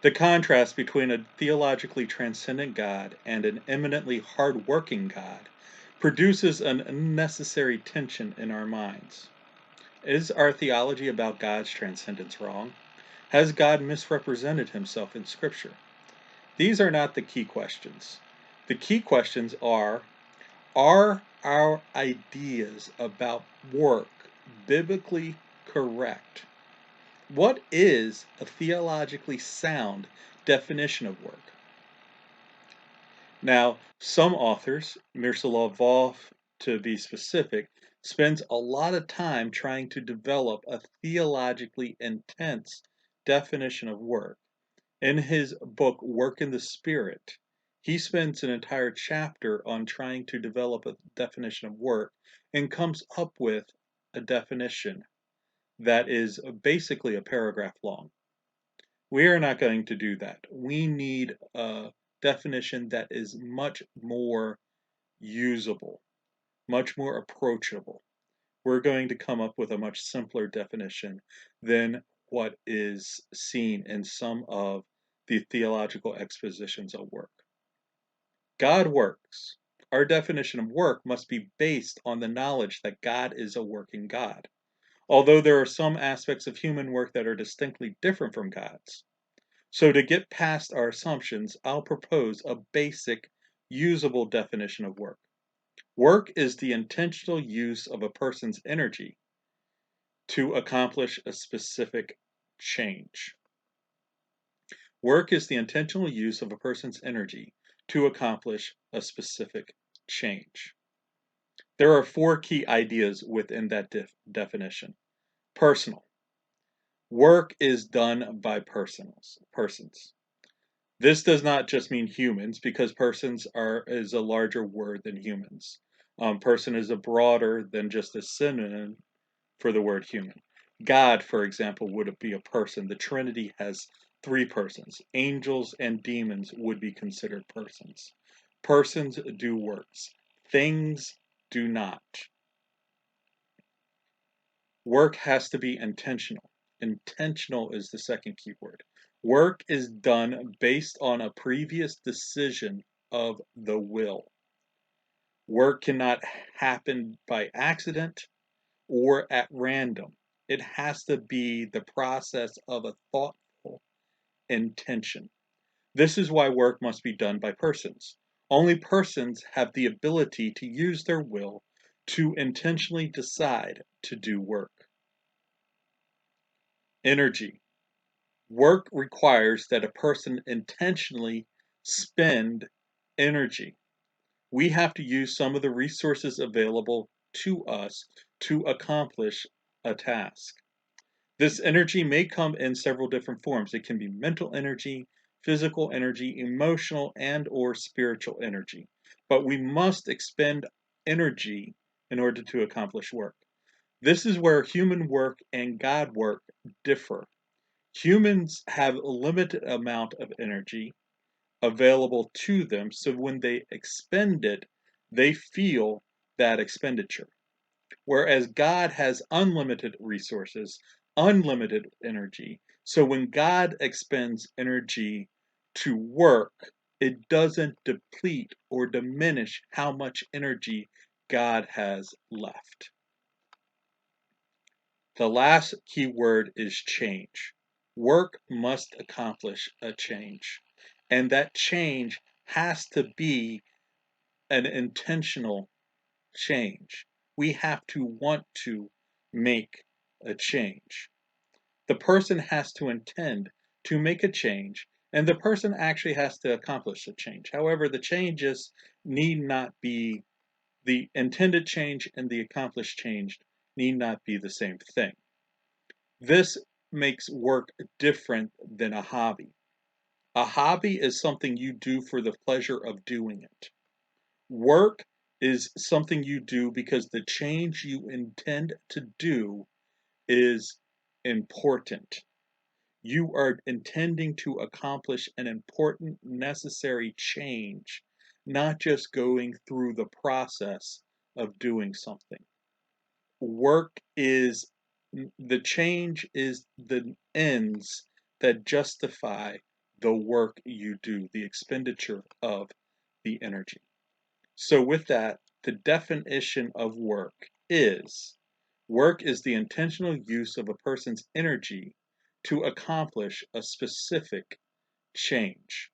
The contrast between a theologically transcendent God and an eminently hard-working God produces an unnecessary tension in our minds. Is our theology about God's transcendence wrong? Has God misrepresented himself in Scripture? These are not the key questions. The key questions are our ideas about work biblically correct? What is a theologically sound definition of work? Now, some authors, Mirosław Volf to be specific, spends a lot of time trying to develop a theologically intense definition of work. In his book, Work in the Spirit, he spends an entire chapter on trying to develop a definition of work and comes up with a definition that is basically a paragraph long. We are not going to do that. We need a definition that is much more usable, much more approachable. We're going to come up with a much simpler definition than what is seen in some of the theological expositions of work. God works. Our definition of work must be based on the knowledge that God is a working God. Although there are some aspects of human work that are distinctly different from God's. So to get past our assumptions, I'll propose a basic, usable definition of work. Work is the intentional use of a person's energy to accomplish a specific change. Work is the intentional use of a person's energy to accomplish a specific change. There are four key ideas within that definition. Personal. Work is done by persons. This does not just mean humans, because persons is a larger word than humans. Person is a broader than just a synonym for the word human. God, for example, would be a person. The Trinity has three persons. Angels and demons would be considered persons. Persons do works. Things do not. Work has to be intentional. Intentional is the second key word. Work is done based on a previous decision of the will. Work cannot happen by accident or at random. It has to be the process of a thoughtful intention. This is why work must be done by persons. Only persons have the ability to use their will to intentionally decide to do work. Energy. Work requires that a person intentionally spend energy. We have to use some of the resources available to us to accomplish a task. This energy may come in several different forms. It can be mental energy, physical energy, emotional and or spiritual energy. But we must expend energy in order to accomplish work. This is where human work and God work differ. Humans have a limited amount of energy available to them, so when they expend it, they feel that expenditure. Whereas God has unlimited resources, unlimited energy. So when God expends energy to work, it doesn't deplete or diminish how much energy God has left. The last key word is change. Work must accomplish a change, and that change has to be an intentional change. We have to want to make a change. The person has to intend to make a change, and the person actually has to accomplish a change. However, the changes need not be the intended change and the accomplished change need not be the same thing. This makes work different than a hobby. A hobby is something you do for the pleasure of doing it. Work is something you do because the change you intend to do is important. You are intending to accomplish an important, necessary change, not just going through the process of doing something. Work is the change is the ends that justify the work you do, the expenditure of the energy. So, with that, the definition of work is the intentional use of a person's energy to accomplish a specific change.